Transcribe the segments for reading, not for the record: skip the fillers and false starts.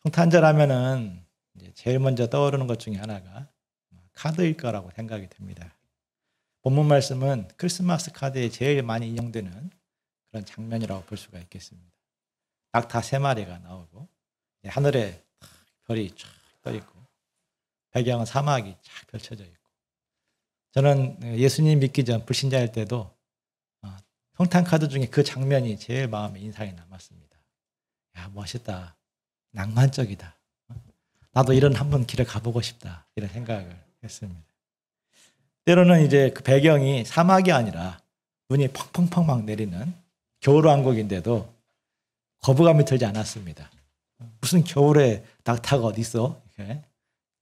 성탄절 이제 제일 먼저 떠오르는 것 중에 하나가 카드일 거라고 생각이 듭니다. 본문 말씀은 크리스마스 카드에 제일 많이 인용되는 그런 장면이라고 볼 수가 있겠습니다. 낙타 3마리가 나오고 하늘에 별이 쫙 떠 있고 배경은 사막이 쫙 펼쳐져 있고, 저는 예수님 믿기 전 불신자일 때도 성탄 카드 중에 그 장면이 제일 마음에 인상이 남았습니다. 야, 멋있다. 낭만적이다. 나도 이런 한번 길을 가보고 싶다. 이런 생각을 했습니다. 때로는 이제 그 배경이 사막이 아니라 눈이 펑펑펑 막 내리는 겨울왕국인데도 거부감이 들지 않았습니다. 무슨 겨울에 낙타가 어디 있어?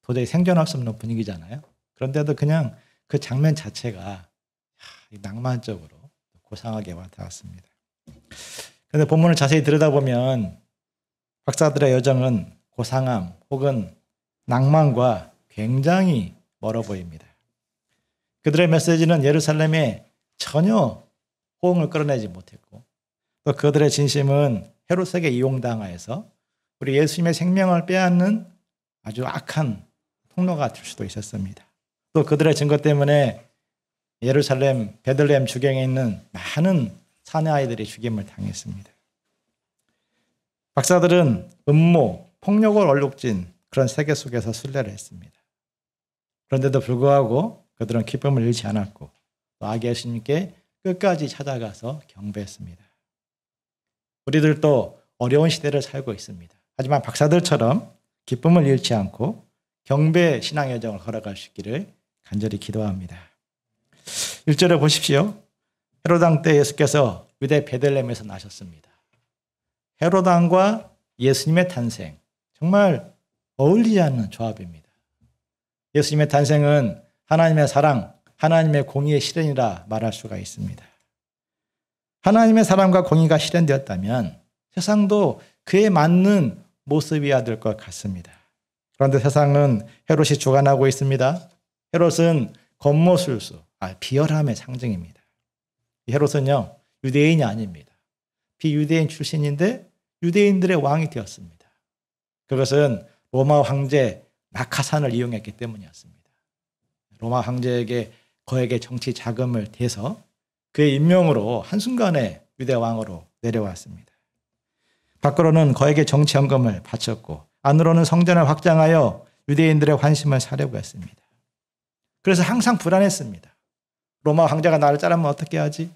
도저히 생존할 수 없는 분위기잖아요. 그런데도 그냥 그 장면 자체가 낭만적으로 고상하게 와닿았습니다. 그런데 본문을 자세히 들여다보면 박사들의 여정은 고상함 혹은 낭만과 굉장히 멀어 보입니다. 그들의 메시지는 예루살렘에 전혀 호응을 끌어내지 못했고, 또 그들의 진심은 헤롯에게 이용당하여서 우리 예수님의 생명을 빼앗는 아주 악한 통로가 될 수도 있었습니다. 또 그들의 증거 때문에 예루살렘, 베들레헴 주경에 있는 많은 사내 아이들이 죽임을 당했습니다. 박사들은 음모, 폭력을 얼룩진 그런 세계 속에서 순례를 했습니다. 그런데도 불구하고 그들은 기쁨을 잃지 않았고 또 아기 예수님께 끝까지 찾아가서 경배했습니다. 우리들도 어려운 시대를 살고 있습니다. 하지만 박사들처럼 기쁨을 잃지 않고 경배 신앙 여정을 걸어갈 수 있기를 간절히 기도합니다. 1절에 보십시오. 헤롯 왕 때 예수께서 유대 베들레헴에서 나셨습니다. 헤롯 왕과 예수님의 탄생, 정말 어울리지 않는 조합입니다. 예수님의 탄생은 하나님의 사랑, 하나님의 공의의 실현이라 말할 수가 있습니다. 하나님의 사랑과 공의가 실현되었다면 세상도 그에 맞는 모습이어야 될 것 같습니다. 그런데 세상은 헤롯이 주관하고 있습니다. 헤롯은 겉모술수, 비열함의 상징입니다. 헤롯은요, 유대인이 아닙니다. 비유대인 출신인데 유대인들의 왕이 되었습니다. 그것은 로마 황제 마카산을 이용했기 때문이었습니다. 로마 황제에게 거액의 정치 자금을 대서 그의 임명으로 한순간에 유대 왕으로 내려왔습니다. 밖으로는 거액의 정치 헌금을 바쳤고 안으로는 성전을 확장하여 유대인들의 환심을 사려고 했습니다. 그래서 항상 불안했습니다. 로마 황제가 나를 자르면 어떻게 하지?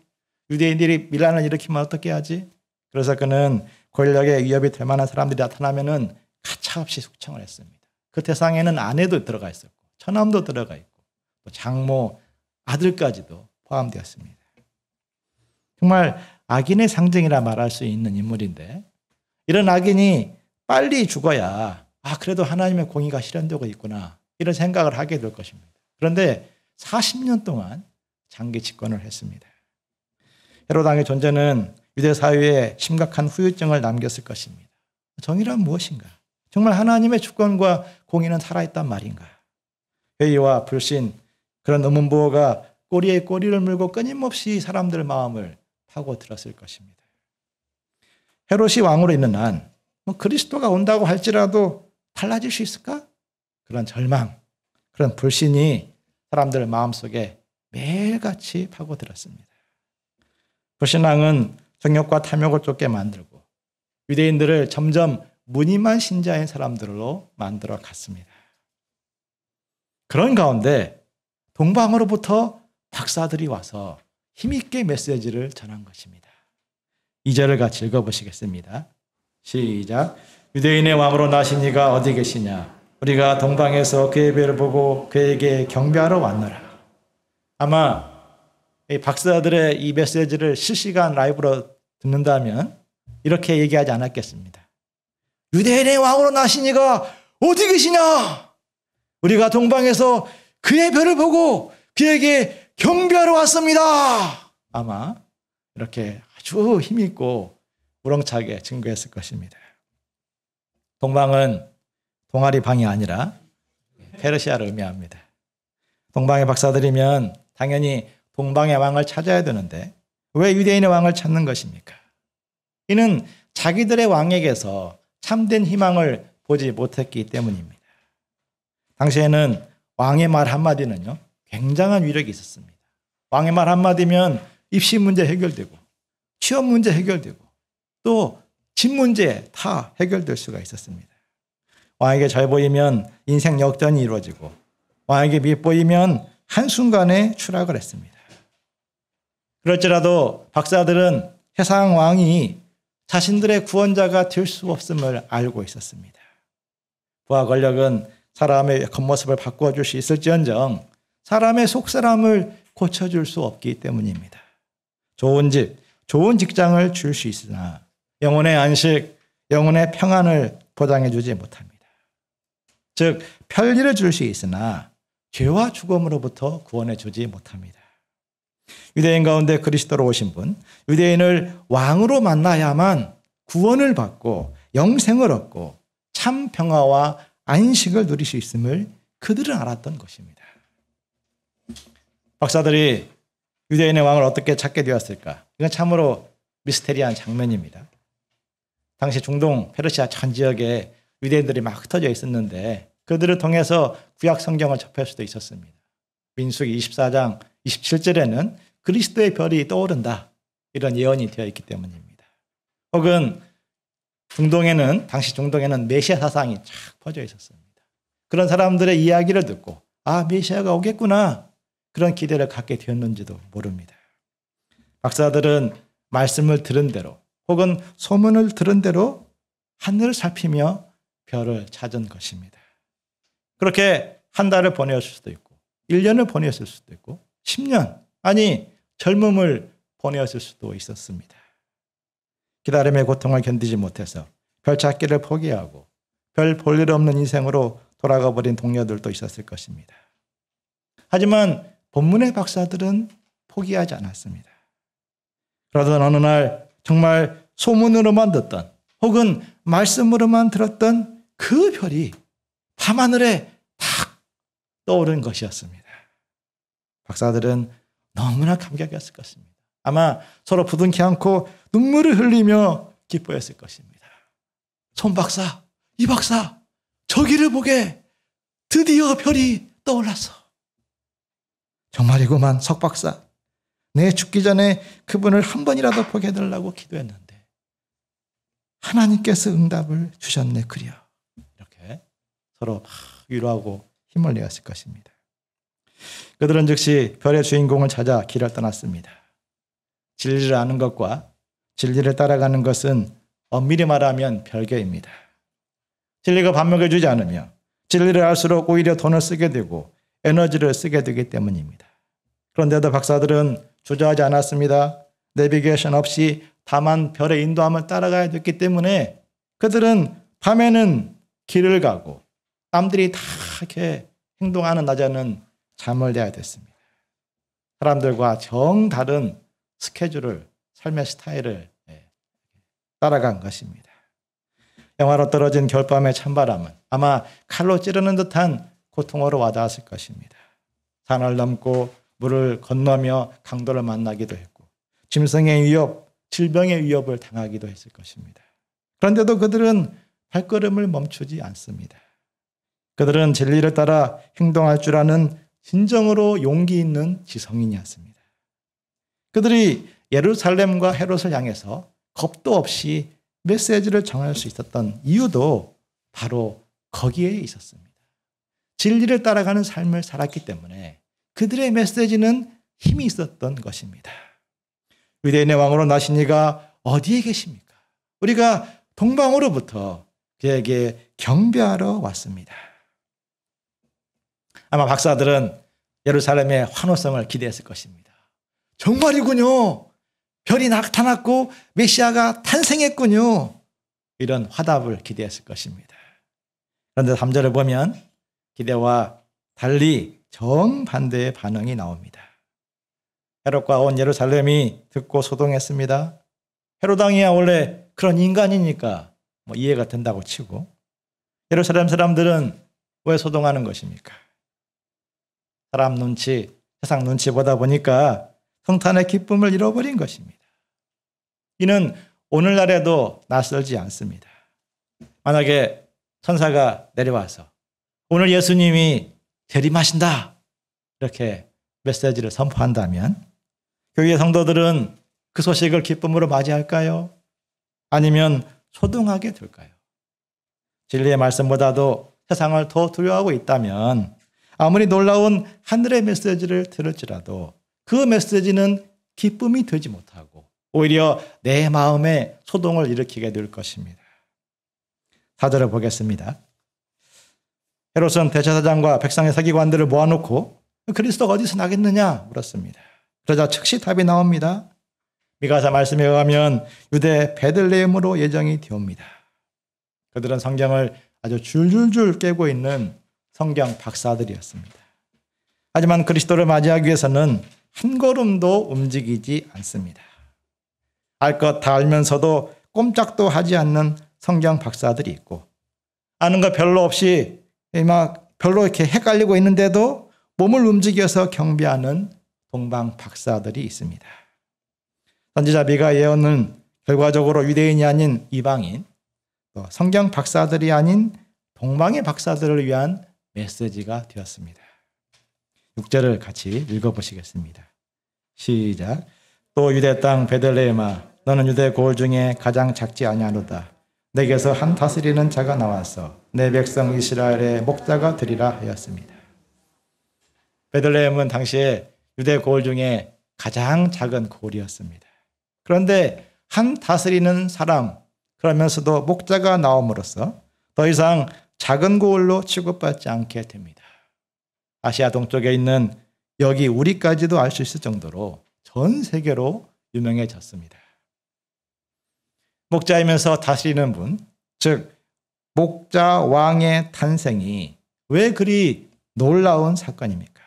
유대인들이 밀란을 일으키면 어떻게 하지? 그래서 그는 권력에 위협이 될 만한 사람들이 나타나면은 가차없이 숙청을 했습니다. 그 대상에는 아내도 들어가 있었고 처남도 들어가 있고 장모, 아들까지도 포함되었습니다. 정말 악인의 상징이라 말할 수 있는 인물인데 이런 악인이 빨리 죽어야 그래도 하나님의 공의가 실현되고 있구나 이런 생각을 하게 될 것입니다. 그런데 40년 동안 장기 집권을 했습니다. 헤롯 왕의 존재는 유대 사회에 심각한 후유증을 남겼을 것입니다. 정의란 무엇인가? 정말 하나님의 주권과 공의는 살아있단 말인가? 회의와 불신, 그런 의문부호가 꼬리에 꼬리를 물고 끊임없이 사람들 마음을 파고들었을 것입니다. 헤롯이 왕으로 있는 한 그리스도가 온다고 할지라도 달라질 수 있을까? 그런 절망, 그런 불신이 사람들 마음속에 매일같이 파고들었습니다. 불신앙은 정욕과 탐욕을 쫓게 만들고 유대인들을 점점 무늬만 신자인 사람들로 만들어 갔습니다. 그런 가운데 동방으로부터 박사들이 와서 힘있게 메시지를 전한 것입니다. 2절을 같이 읽어보시겠습니다. 시작. 유대인의 왕으로 나신 이가 어디 계시냐? 우리가 동방에서 그의 배를 보고 그에게 경배하러 왔노라. 아마 이 박사들의 이 메시지를 실시간 라이브로 듣는다면 이렇게 얘기하지 않았겠습니다. 유대인의 왕으로 나신 이가 어디 계시냐? 우리가 동방에서 그의 별을 보고 그에게 경배하러 왔습니다. 아마 이렇게 아주 힘있고 우렁차게 증거했을 것입니다. 동방은 동아리 방이 아니라 페르시아를 의미합니다. 동방의 박사들이면 당연히 동방의 왕을 찾아야 되는데 왜 유대인의 왕을 찾는 것입니까? 이는 자기들의 왕에게서 참된 희망을 보지 못했기 때문입니다. 당시에는 왕의 말 한마디는요, 굉장한 위력이 있었습니다. 왕의 말 한마디면 입시 문제 해결되고, 취업 문제 해결되고, 또 집 문제 다 해결될 수가 있었습니다. 왕에게 잘 보이면 인생 역전이 이루어지고, 왕에게 밉보이면 한순간에 추락을 했습니다. 그럴지라도 박사들은 세상 왕이 자신들의 구원자가 될 수 없음을 알고 있었습니다. 부와 권력은 사람의 겉모습을 바꿔줄 수 있을지언정 사람의 속사람을 고쳐줄 수 없기 때문입니다. 좋은 집, 좋은 직장을 줄 수 있으나 영혼의 안식, 영혼의 평안을 보장해주지 못합니다. 즉 편리를 줄 수 있으나 죄와 죽음으로부터 구원해주지 못합니다. 유대인 가운데 그리스도로 오신 분, 유대인을 왕으로 만나야만 구원을 받고 영생을 얻고 참 평화와 안식을 누릴 수 있음을 그들은 알았던 것입니다. 박사들이 유대인의 왕을 어떻게 찾게 되었을까? 이건 참으로 미스테리한 장면입니다. 당시 중동 페르시아 전 지역에 유대인들이 막 흩어져 있었는데 그들을 통해서 구약 성경을 접할 수도 있었습니다. 민수기 24장 27절에는 그리스도의 별이 떠오른다, 이런 예언이 되어 있기 때문입니다. 혹은 당시 중동에는 메시아 사상이 쫙 퍼져 있었습니다. 그런 사람들의 이야기를 듣고 메시아가 오겠구나, 그런 기대를 갖게 되었는지도 모릅니다. 박사들은 말씀을 들은 대로 혹은 소문을 들은 대로 하늘을 살피며 별을 찾은 것입니다. 그렇게 한 달을 보내었을 수도 있고 1년을 보내었을 수도 있고 10년, 아니 젊음을 보내었을 수도 있었습니다. 기다림의 고통을 견디지 못해서 별 찾기를 포기하고 별 볼 일 없는 인생으로 돌아가 버린 동료들도 있었을 것입니다. 하지만 본문의 박사들은 포기하지 않았습니다. 그러던 어느 날 정말 소문으로만 듣던 혹은 말씀으로만 들었던 그 별이 밤하늘에 탁 떠오른 것이었습니다. 박사들은 너무나 감격했을 것입니다. 아마 서로 부둥켜 안고 눈물을 흘리며 기뻐했을 것입니다. 손 박사, 이 박사, 저기를 보게, 드디어 별이 떠올랐어. 정말이구만, 석 박사. 내 죽기 전에 그분을 한 번이라도 보게 해달라고 기도했는데 하나님께서 응답을 주셨네 그려. 이렇게 서로 막 위로하고 힘을 내었을 것입니다. 그들은 즉시 별의 주인공을 찾아 길을 떠났습니다. 진리를 아는 것과 진리를 따라가는 것은 엄밀히 말하면 별개입니다. 진리가 반복해 주지 않으며 진리를 알수록 오히려 돈을 쓰게 되고 에너지를 쓰게 되기 때문입니다. 그런데도 박사들은 주저하지 않았습니다. 내비게이션 없이 다만 별의 인도함을 따라가야 됐기 때문에 그들은 밤에는 길을 가고 남들이 다 이렇게 행동하는 낮에는 잠을 자야 됐습니다. 사람들과 정다른 스케줄을, 삶의 스타일을 따라간 것입니다. 영하로 떨어진 겨울밤의 찬바람은 아마 칼로 찌르는 듯한 고통으로 와닿았을 것입니다. 산을 넘고 물을 건너며 강도를 만나기도 했고 짐승의 위협, 질병의 위협을 당하기도 했을 것입니다. 그런데도 그들은 발걸음을 멈추지 않습니다. 그들은 진리를 따라 행동할 줄 아는 진정으로 용기 있는 지성인이었습니다. 그들이 예루살렘과 헤롯을 향해서 겁도 없이 메시지를 전할 수 있었던 이유도 바로 거기에 있었습니다. 진리를 따라가는 삶을 살았기 때문에 그들의 메시지는 힘이 있었던 것입니다. 유대인의 왕으로 나신 이가 어디에 계십니까? 우리가 동방으로부터 그에게 경배하러 왔습니다. 아마 박사들은 예루살렘의 환호성을 기대했을 것입니다. 정말이군요. 별이 나타났고 메시아가 탄생했군요. 이런 화답을 기대했을 것입니다. 그런데 3절을 보면 기대와 달리 정반대의 반응이 나옵니다. 헤롯과 온 예루살렘이 듣고 소동했습니다. 헤롯 왕이야 원래 그런 인간이니까 이해가 된다고 치고 예루살렘 사람들은 왜 소동하는 것입니까? 사람 눈치, 세상 눈치 보다 보니까 성탄의 기쁨을 잃어버린 것입니다. 이는 오늘날에도 낯설지 않습니다. 만약에 천사가 내려와서 오늘 예수님이 재림하신다 이렇게 메시지를 선포한다면 교회 성도들은 그 소식을 기쁨으로 맞이할까요? 아니면 소동하게 될까요? 진리의 말씀보다도 세상을 더 두려워하고 있다면 아무리 놀라운 하늘의 메시지를 들을지라도 그 메시지는 기쁨이 되지 못하고 오히려 내 마음에 소동을 일으키게 될 것입니다. 4절을 보겠습니다. 헤롯은 대제사장과 백성의 서기관들을 모아놓고 그리스도가 어디서 나겠느냐 물었습니다. 그러자 즉시 답이 나옵니다. 미가서 말씀에 의하면 유대 베들레헴으로 예정이 되옵니다. 그들은 성경을 아주 줄줄줄 깨고 있는 성경 박사들이었습니다. 하지만 그리스도를 맞이하기 위해서는 한 걸음도 움직이지 않습니다. 알 것 다 알면서도 꼼짝도 하지 않는 성경 박사들이 있고 아는 것 별로 없이 막 별로 이렇게 헷갈리고 있는데도 몸을 움직여서 경배하는 동방 박사들이 있습니다. 선지자 미가 예언은 결과적으로 유대인이 아닌 이방인, 또 성경 박사들이 아닌 동방의 박사들을 위한 메시지가 되었습니다. 6절을 같이 읽어보시겠습니다. 시작. 또 유대 땅 베들레헴아 너는 유대 고을 중에 가장 작지 아니하로다. 내게서 한 다스리는 자가 나와서 내 백성 이스라엘의 목자가 되리라 하였습니다. 베들레헴은 당시에 유대 고을 중에 가장 작은 고을이었습니다. 그런데 한 다스리는 사람, 그러면서도 목자가 나옴으로써 더 이상 작은 고을로 취급받지 않게 됩니다. 아시아 동쪽에 있는 여기 우리까지도 알 수 있을 정도로 전 세계로 유명해졌습니다. 목자이면서 다스리는 분, 즉 목자 왕의 탄생이 왜 그리 놀라운 사건입니까?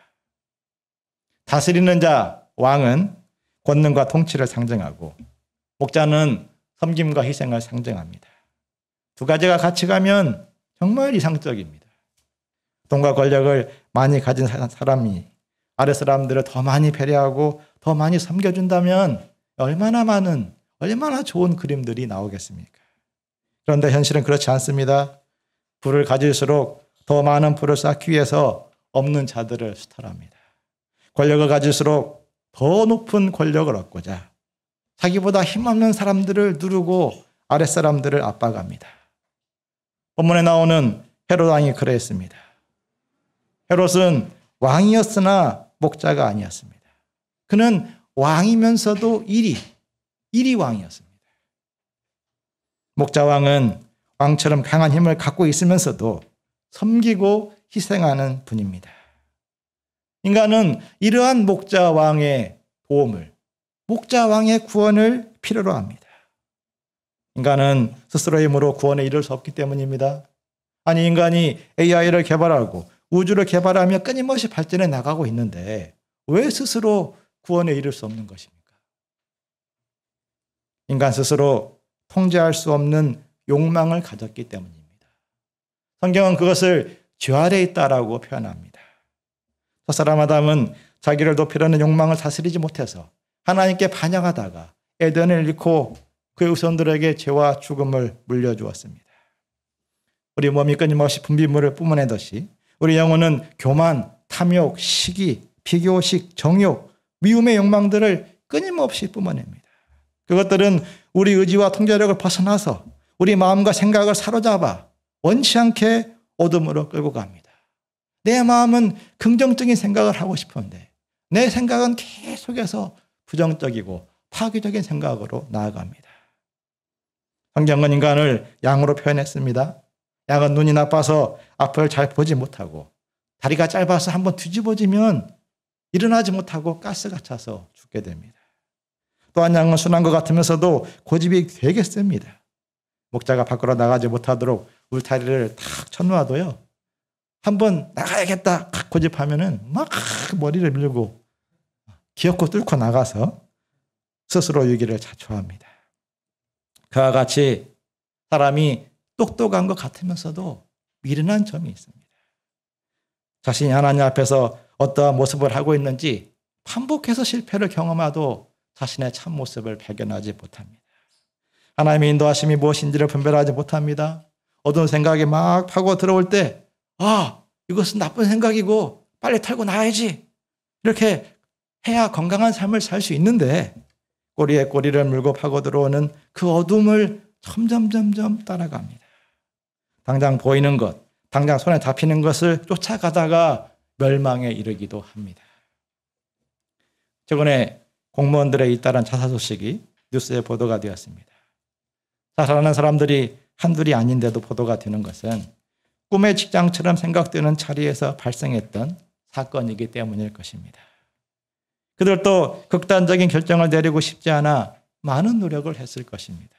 다스리는 자, 왕은 권능과 통치를 상징하고 목자는 섬김과 희생을 상징합니다. 두 가지가 같이 가면 정말 이상적입니다. 돈과 권력을 많이 가진 사람이 아래 사람들을 더 많이 배려하고 더 많이 섬겨준다면 얼마나 좋은 그림들이 나오겠습니까? 그런데 현실은 그렇지 않습니다. 부를 가질수록 더 많은 부를 쌓기 위해서 없는 자들을 수탈합니다. 권력을 가질수록 더 높은 권력을 얻고자 자기보다 힘없는 사람들을 누르고 아랫사람들을 압박합니다. 본문에 나오는 헤롯 왕이 그랬습니다. 헤롯은 왕이었으나 목자가 아니었습니다. 그는 왕이면서도 일이 왕이었습니다. 목자 왕은 왕처럼 강한 힘을 갖고 있으면서도 섬기고 희생하는 분입니다. 인간은 이러한 목자 왕의 도움을, 목자 왕의 구원을 필요로 합니다. 인간은 스스로의 힘으로 구원에 이를 수 없기 때문입니다. 아니, 인간이 AI를 개발하고 우주를 개발하며 끊임없이 발전해 나가고 있는데 왜 스스로 구원에 이를 수 없는 것입니까? 인간 스스로 통제할 수 없는 욕망을 가졌기 때문입니다. 성경은 그것을 죄 아래 있다라고 표현합니다. 첫사람 아담은 자기를 높이려는 욕망을 다스리지 못해서 하나님께 반역하다가 에덴을 잃고 그의 후손들에게 죄와 죽음을 물려주었습니다. 우리 몸이 끊임없이 분비물을 뿜어내듯이 우리 영혼은 교만, 탐욕, 시기, 비교식, 정욕, 미움의 욕망들을 끊임없이 뿜어냅니다. 그것들은 우리 의지와 통제력을 벗어나서 우리 마음과 생각을 사로잡아 원치 않게 어둠으로 끌고 갑니다. 내 마음은 긍정적인 생각을 하고 싶은데 내 생각은 계속해서 부정적이고 파괴적인 생각으로 나아갑니다. 성경은 인간을 양으로 표현했습니다. 양은 눈이 나빠서 앞을 잘 보지 못하고 다리가 짧아서 한번 뒤집어지면 일어나지 못하고 가스가 차서 죽게 됩니다. 또한 양은 순한 것 같으면서도 고집이 되게 셉니다. 목자가 밖으로 나가지 못하도록 울타리를 탁 쳐놓아도요. 한번 나가야겠다 고집하면은 막 머리를 밀고 기어코 뚫고 나가서 스스로 유기를 자초합니다. 그와 같이 사람이 똑똑한 것 같으면서도 미련한 점이 있습니다. 자신이 하나님 앞에서 어떠한 모습을 하고 있는지 반복해서 실패를 경험해도 자신의 참모습을 발견하지 못합니다. 하나님의 인도하심이 무엇인지를 분별하지 못합니다. 어두운 생각이 막 파고 들어올 때, 이것은 나쁜 생각이고 빨리 털고 나야지. 이렇게 해야 건강한 삶을 살 수 있는데 꼬리에 꼬리를 물고 파고 들어오는 그 어둠을 점점 따라갑니다. 당장 보이는 것, 당장 손에 잡히는 것을 쫓아가다가 멸망에 이르기도 합니다. 최근에 공무원들의 잇따른 자살 소식이 뉴스에 보도가 되었습니다. 자살하는 사람들이 한둘이 아닌데도 보도가 되는 것은 꿈의 직장처럼 생각되는 자리에서 발생했던 사건이기 때문일 것입니다. 그들도 극단적인 결정을 내리고 싶지 않아 많은 노력을 했을 것입니다.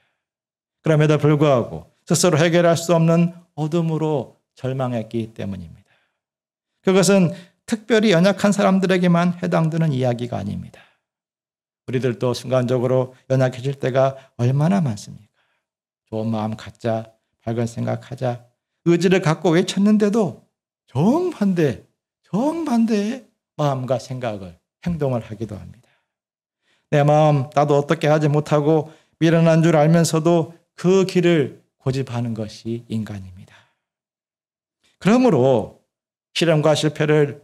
그럼에도 불구하고 스스로 해결할 수 없는 어둠으로 절망했기 때문입니다. 그것은 특별히 연약한 사람들에게만 해당되는 이야기가 아닙니다. 우리들도 순간적으로 연약해질 때가 얼마나 많습니까? 좋은 마음 갖자, 밝은 생각하자, 의지를 갖고 외쳤는데도 정반대의 마음과 생각을, 행동을 하기도 합니다. 내 마음 나도 어떻게 하지 못하고 미련한 줄 알면서도 그 길을 고집하는 것이 인간입니다. 그러므로 실험과 실패를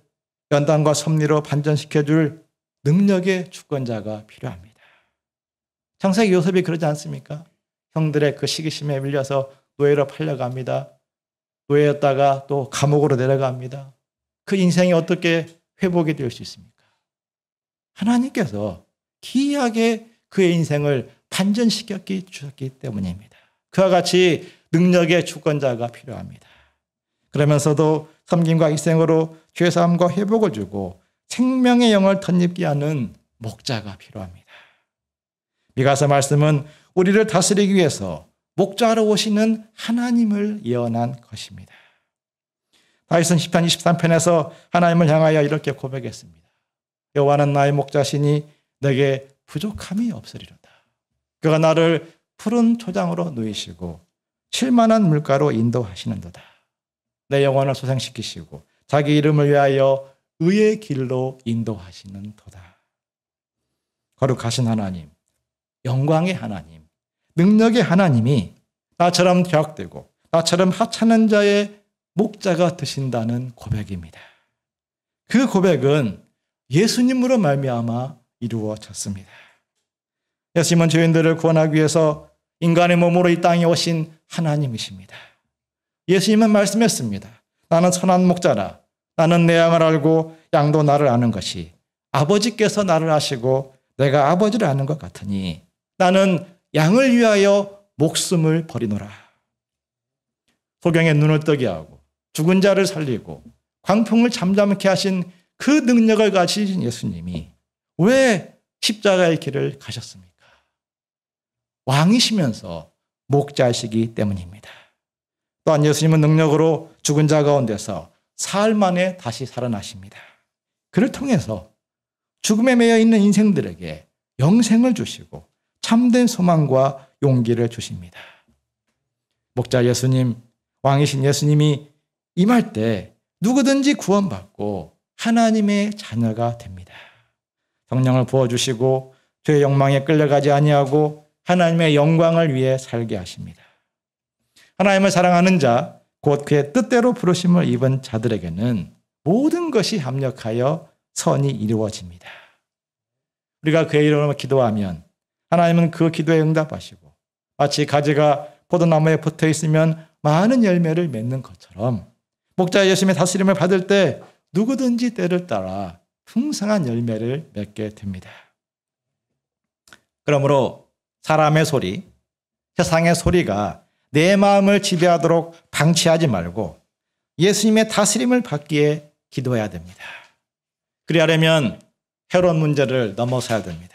연단과 섭리로 반전시켜줄 능력의 주권자가 필요합니다. 창세기 요셉이 그러지 않습니까? 형들의 그 시기심에 밀려서 노예로 팔려갑니다. 노예였다가 또 감옥으로 내려갑니다. 그 인생이 어떻게 회복이 될 수 있습니까? 하나님께서 기이하게 그의 인생을 반전시켰기 주셨기 때문입니다. 그와 같이 능력의 주권자가 필요합니다. 그러면서도 섬김과 희생으로 죄사함과 회복을 주고 생명의 영을 덧입게 하는 목자가 필요합니다. 미가서 말씀은 우리를 다스리기 위해서 목자로 오시는 하나님을 예언한 것입니다. 다윗은 시편 23편에서 하나님을 향하여 이렇게 고백했습니다. 여호와는 나의 목자시니 내게 부족함이 없으리로다. 그가 나를 푸른 초장으로 누이시고 쉴만한 물가로 인도하시는도다. 내 영혼을 소생시키시고 자기 이름을 위하여 의의 길로 인도하시는 도다. 거룩하신 하나님, 영광의 하나님, 능력의 하나님이 나처럼 죄악되고 나처럼 하찮은 자의 목자가 되신다는 고백입니다. 그 고백은 예수님으로 말미암아 이루어졌습니다. 예수님은 죄인들을 구원하기 위해서 인간의 몸으로 이 땅에 오신 하나님이십니다. 예수님은 말씀했습니다. 나는 선한 목자라. 나는 내 양을 알고 양도 나를 아는 것이 아버지께서 나를 아시고 내가 아버지를 아는 것 같으니 나는 양을 위하여 목숨을 버리노라. 소경의 눈을 뜨게 하고 죽은 자를 살리고 광풍을 잠잠케 하신 그 능력을 가지신 예수님이 왜 십자가의 길을 가셨습니까? 왕이시면서 목자이시기 때문입니다. 또한 예수님은 능력으로 죽은 자 가운데서 사흘 만에 다시 살아나십니다. 그를 통해서 죽음에 매여 있는 인생들에게 영생을 주시고 참된 소망과 용기를 주십니다. 목자 예수님, 왕이신 예수님이 임할 때 누구든지 구원받고 하나님의 자녀가 됩니다. 성령을 부어주시고 죄의 욕망에 끌려가지 아니하고 하나님의 영광을 위해 살게 하십니다. 하나님을 사랑하는 자, 곧 그의 뜻대로 부르심을 입은 자들에게는 모든 것이 합력하여 선이 이루어집니다. 우리가 그의 이름으로 기도하면 하나님은 그 기도에 응답하시고 마치 가지가 포도나무에 붙어 있으면 많은 열매를 맺는 것처럼 목자 예수님의 다스림을 받을 때 누구든지 때를 따라 풍성한 열매를 맺게 됩니다. 그러므로 사람의 소리, 세상의 소리가 내 마음을 지배하도록 방치하지 말고 예수님의 다스림을 받기에 기도해야 됩니다. 그리하려면 해로운 문제를 넘어서야 됩니다.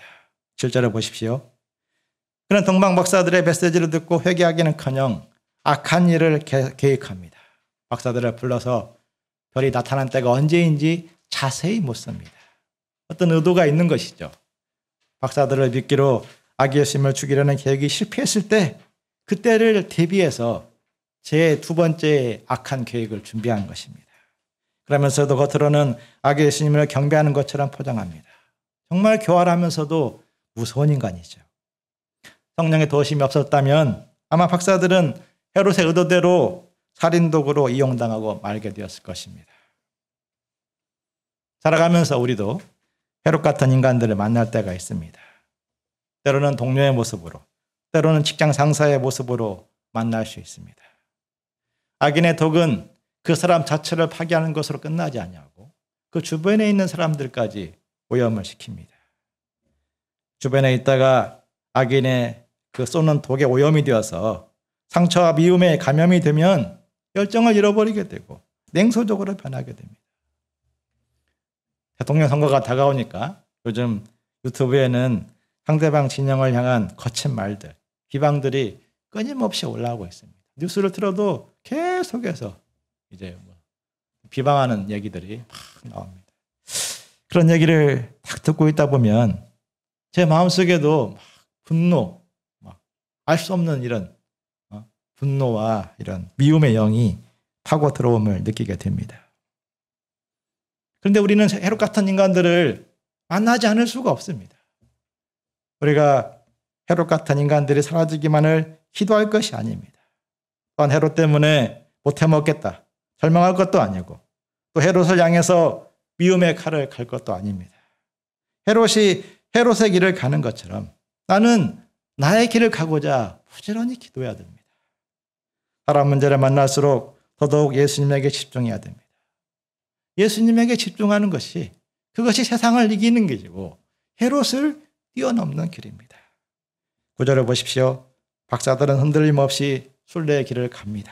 7절을 보십시오. 그는 동방 박사들의 메시지를 듣고 회개하기는커녕 악한 일을 계획합니다. 박사들을 불러서 별이 나타난 때가 언제인지 자세히 묻습니다. 어떤 의도가 있는 것이죠. 박사들을 믿기로 아기 예수님을 죽이려는 계획이 실패했을 때 그때를 대비해서 제 두 번째 악한 계획을 준비한 것입니다. 그러면서도 겉으로는 아기 예수님을 경배하는 것처럼 포장합니다. 정말 교활하면서도 무서운 인간이죠. 성령의 도우심이 없었다면 아마 박사들은 헤롯의 의도대로 살인도구로 이용당하고 말게 되었을 것입니다. 살아가면서 우리도 헤롯 같은 인간들을 만날 때가 있습니다. 때로는 동료의 모습으로, 때로는 직장 상사의 모습으로 만날 수 있습니다. 악인의 독은 그 사람 자체를 파괴하는 것으로 끝나지 않냐고 그 주변에 있는 사람들까지 오염을 시킵니다. 주변에 있다가 악인의 그 쏘는 독에 오염이 되어서 상처와 미움에 감염이 되면 열정을 잃어버리게 되고 냉소적으로 변하게 됩니다. 대통령 선거가 다가오니까 요즘 유튜브에는 상대방 진영을 향한 거친 말들, 비방들이 끊임없이 올라오고 있습니다. 뉴스를 틀어도 계속해서 이제 비방하는 얘기들이 막 나옵니다. 그런 얘기를 딱 듣고 있다 보면 제 마음속에도 막 분노, 알 수 없는 이런 분노와 이런 미움의 영이 파고 들어옴을 느끼게 됩니다. 그런데 우리는 헤롯 같은 인간들을 만나지 않을 수가 없습니다. 우리가 헤롯 같은 인간들이 사라지기만을 기도할 것이 아닙니다. 또한 헤롯 때문에 못 해먹겠다, 절망할 것도 아니고 또 헤롯을 향해서 미움의 칼을 갈 것도 아닙니다. 헤롯이 헤롯의 길을 가는 것처럼 나는 나의 길을 가고자 부지런히 기도해야 됩니다. 사람 문제를 만날수록 더더욱 예수님에게 집중해야 됩니다. 예수님에게 집중하는 것이 그것이 세상을 이기는 길이고 헤롯을 뛰어넘는 길입니다. 9절을 보십시오. 박사들은 흔들림 없이 순례의 길을 갑니다.